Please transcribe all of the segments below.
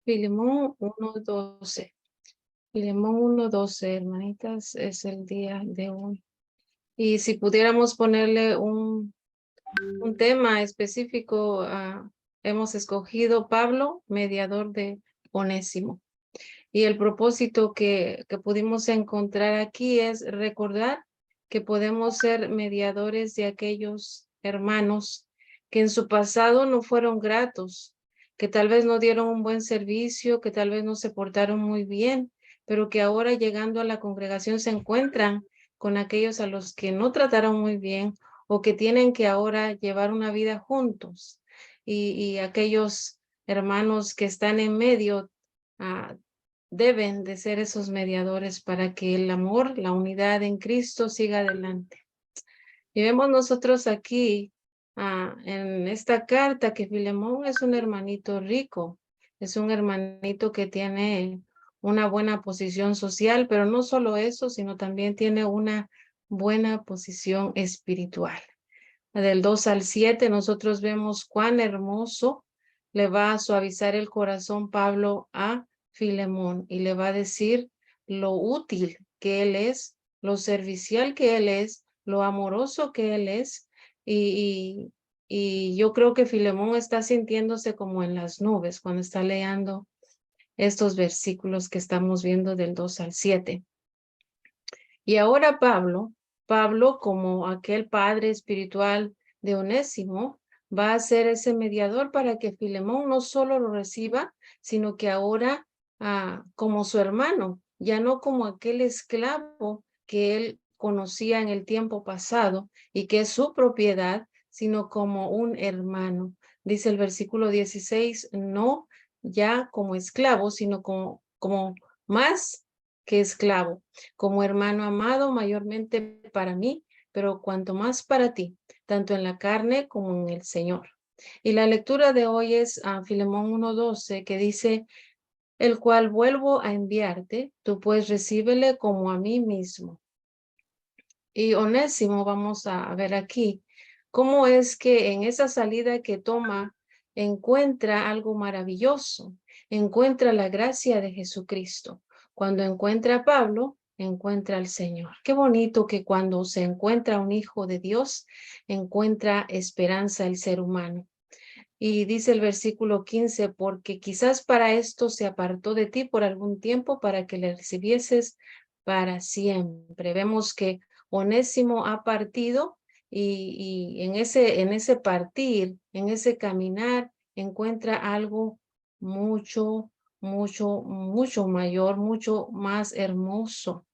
Filemón 1:12. Filemón 1:12, hermanitas, es el día de hoy. Y si pudiéramos ponerle un tema específico, hemos escogido Pablo, mediador de Onésimo. Y el propósito que pudimos encontrar aquí es recordar que podemos ser mediadores de aquellos hermanos que en su pasado no fueron gratos, que tal vez no dieron un buen servicio, que tal vez no se portaron muy bien, pero que ahora llegando a la congregación se encuentran con aquellos a los que no trataron muy bien o que tienen que ahora llevar una vida juntos. Y aquellos hermanos que están en medio, deben de ser esos mediadores para que el amor, la unidad en Cristo siga adelante. Y vemos nosotros aquí, en esta carta, que Filemón es un hermanito rico, es un hermanito que tiene una buena posición social, pero no solo eso, sino también tiene una buena posición espiritual. Del 2 al 7 nosotros vemos cuán hermoso le va a suavizar el corazón Pablo a Filemón y le va a decir lo útil que él es, lo servicial que él es, lo amoroso que él es. Y, y yo creo que Filemón está sintiéndose como en las nubes cuando está leyendo estos versículos que estamos viendo del 2 al 7. Y ahora Pablo como aquel padre espiritual de Onésimo, va a ser ese mediador para que Filemón no solo lo reciba, sino que ahora como su hermano, ya no como aquel esclavo que él conocía en el tiempo pasado y que es su propiedad, sino como un hermano. Dice el versículo 16, no ya como esclavo, sino como más que esclavo, como hermano amado mayormente para mí, pero cuanto más para ti, tanto en la carne como en el Señor. Y la lectura de hoy es a Filemón 1:12, que dice, el cual vuelvo a enviarte, tú pues recíbele como a mí mismo. Y Onésimo, vamos a ver aquí, cómo es que en esa salida que toma, encuentra algo maravilloso, encuentra la gracia de Jesucristo. Cuando encuentra a Pablo, encuentra al Señor. Qué bonito que cuando se encuentra un hijo de Dios, encuentra esperanza el ser humano. Y dice el versículo 15, porque quizás para esto se apartó de ti por algún tiempo para que le recibieses para siempre. Vemos que Onésimo ha partido y en ese partir, en ese caminar, encuentra algo mucho mayor, mucho más hermoso.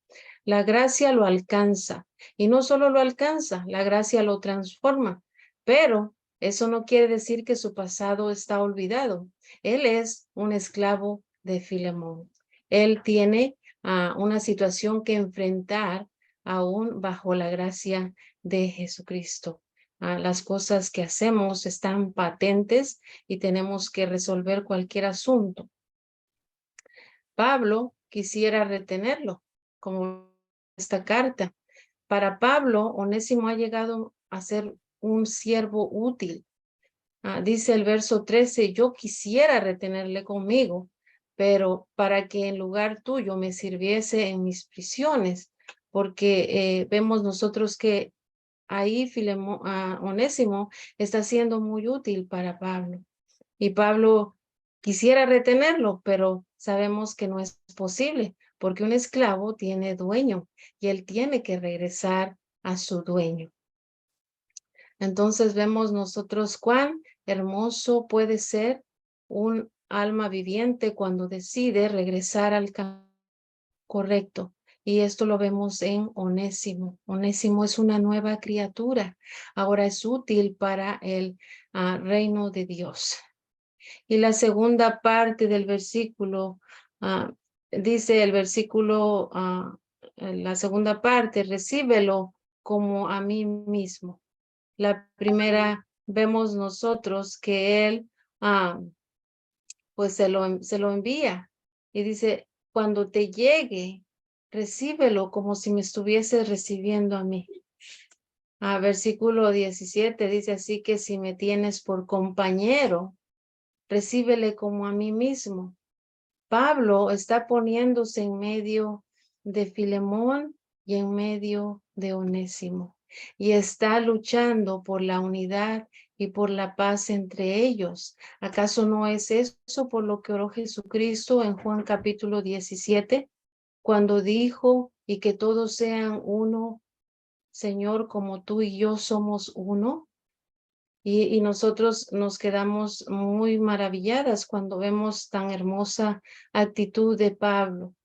La gracia lo alcanza y no solo lo alcanza, la gracia lo transforma, pero eso no quiere decir que su pasado está olvidado. Él es un esclavo de Filemón. Él tiene una situación que enfrentar aún bajo la gracia de Jesucristo. Las cosas que hacemos están patentes y tenemos que resolver cualquier asunto. Pablo quisiera retenerlo, como esta carta. Para Pablo, Onésimo ha llegado a ser un siervo útil. Dice el verso 13, yo quisiera retenerle conmigo, pero para que en lugar tuyo me sirviese en mis prisiones, porque vemos nosotros que ahí Onésimo está siendo muy útil para Pablo. Y Pablo quisiera retenerlo, pero sabemos que no es posible, porque un esclavo tiene dueño y él tiene que regresar a su dueño. Entonces vemos nosotros cuán hermoso puede ser un alma viviente cuando decide regresar al camino correcto. Y esto lo vemos en Onésimo. Onésimo es una nueva criatura. Ahora es útil para el reino de Dios. Y la segunda parte del versículo, dice el versículo, la segunda parte, recíbelo como a mí mismo. La primera, vemos nosotros que él, pues se lo envía y dice, cuando te llegue, recíbelo como si me estuviese recibiendo a mí. Versículo 17 dice así que si me tienes por compañero, recíbele como a mí mismo. Pablo está poniéndose en medio de Filemón y en medio de Onésimo, y está luchando por la unidad y por la paz entre ellos. ¿Acaso no es eso por lo que oró Jesucristo en Juan capítulo 17, cuando dijo, y que todos sean uno, Señor, como tú y yo somos uno? Y nosotros nos quedamos muy maravilladas cuando vemos tan hermosa actitud de Pablo,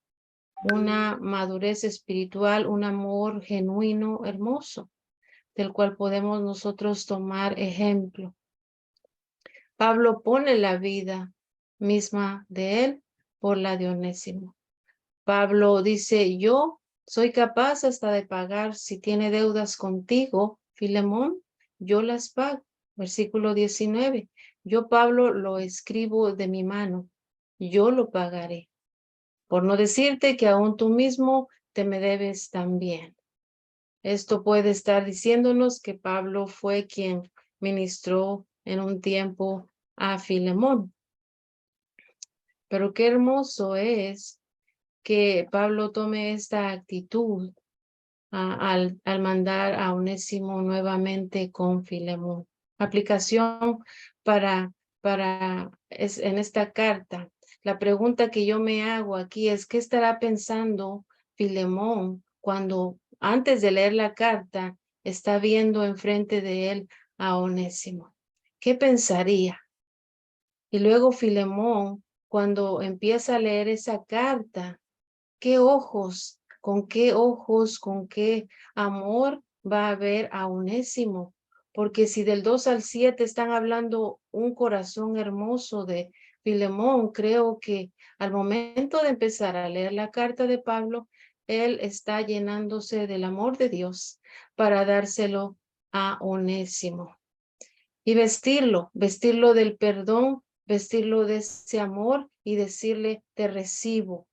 una madurez espiritual, un amor genuino, hermoso, del cual podemos nosotros tomar ejemplo. Pablo pone la vida misma de él por la de Onésimo. Pablo dice, yo soy capaz hasta de pagar, si tiene deudas contigo, Filemón, yo las pago. Versículo 19. Yo, Pablo, lo escribo de mi mano, yo lo pagaré. Por no decirte que aún tú mismo te me debes también. Esto puede estar diciéndonos que Pablo fue quien ministró en un tiempo a Filemón. Pero qué hermoso es que Pablo tome esta actitud al mandar a Onésimo nuevamente con Filemón. Aplicación en esta carta. La pregunta que yo me hago aquí es, ¿qué estará pensando Filemón cuando antes de leer la carta está viendo enfrente de él a Onésimo? ¿Qué pensaría? Y luego Filemón, cuando empieza a leer esa carta, ¿qué ojos, con qué amor va a ver a Onésimo? Porque si del 2 al 7 están hablando un corazón hermoso de Filemón, creo que al momento de empezar a leer la carta de Pablo, él está llenándose del amor de Dios para dárselo a Onésimo. Y vestirlo del perdón, vestirlo de ese amor y decirle, te recibo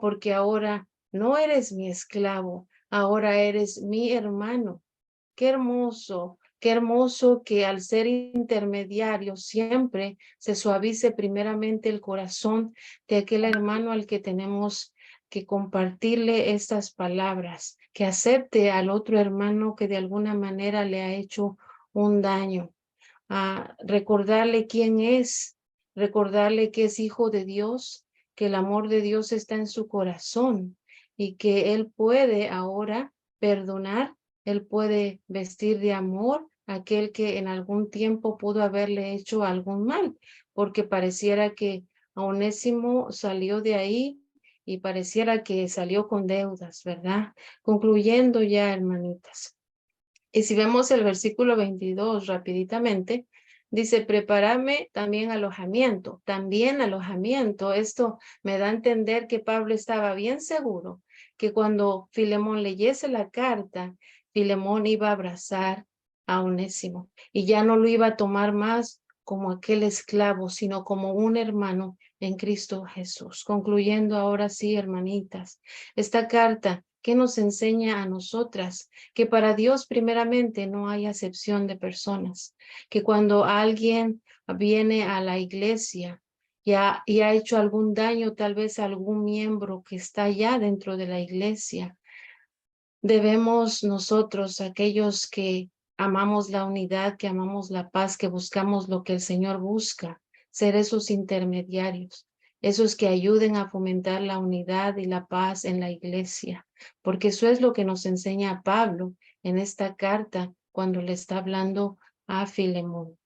porque ahora no eres mi esclavo, ahora eres mi hermano. Qué hermoso que al ser intermediario siempre se suavice primeramente el corazón de aquel hermano al que tenemos que compartirle estas palabras, que acepte al otro hermano que de alguna manera le ha hecho un daño, a recordarle quién es, recordarle que es hijo de Dios, que el amor de Dios está en su corazón y que él puede ahora perdonar, él puede vestir de amor a aquel que en algún tiempo pudo haberle hecho algún mal, porque pareciera que a Onésimo salió de ahí y pareciera que salió con deudas, ¿verdad? Concluyendo ya, hermanitas. Y si vemos el versículo 22 rapiditamente, dice, prepárame también alojamiento. También alojamiento. Esto me da a entender que Pablo estaba bien seguro que cuando Filemón leyese la carta, Filemón iba a abrazar a Onésimo y ya no lo iba a tomar más como aquel esclavo, sino como un hermano en Cristo Jesús. Concluyendo ahora sí, hermanitas, esta carta que nos enseña a nosotras que para Dios primeramente no hay acepción de personas, que cuando alguien viene a la iglesia y ha hecho algún daño tal vez a algún miembro que está ya dentro de la iglesia, debemos nosotros, aquellos que amamos la unidad, que amamos la paz, que buscamos lo que el Señor busca, ser esos intermediarios, esos que ayuden a fomentar la unidad y la paz en la iglesia, porque eso es lo que nos enseña Pablo en esta carta cuando le está hablando a Filemón.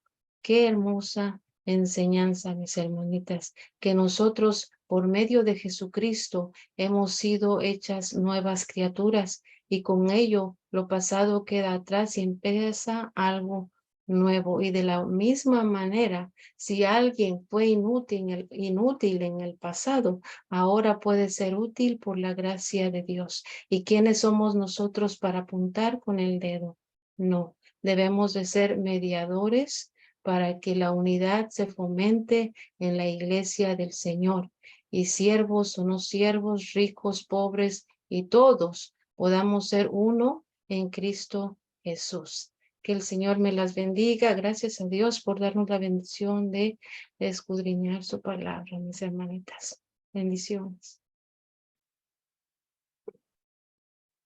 Qué hermosa enseñanza, mis hermanitas, que nosotros por medio de Jesucristo hemos sido hechas nuevas criaturas y con ello lo pasado queda atrás y empieza algo nuevo. Y de la misma manera, si alguien fue inútil en el pasado, ahora puede ser útil por la gracia de Dios. ¿Y quiénes somos nosotros para apuntar con el dedo? No, debemos de ser mediadores para que la unidad se fomente en la iglesia del Señor. Y siervos o no siervos, ricos, pobres y todos podamos ser uno en Cristo Jesús. Que el Señor me las bendiga. Gracias a Dios por darnos la bendición de escudriñar su palabra, mis hermanitas. Bendiciones.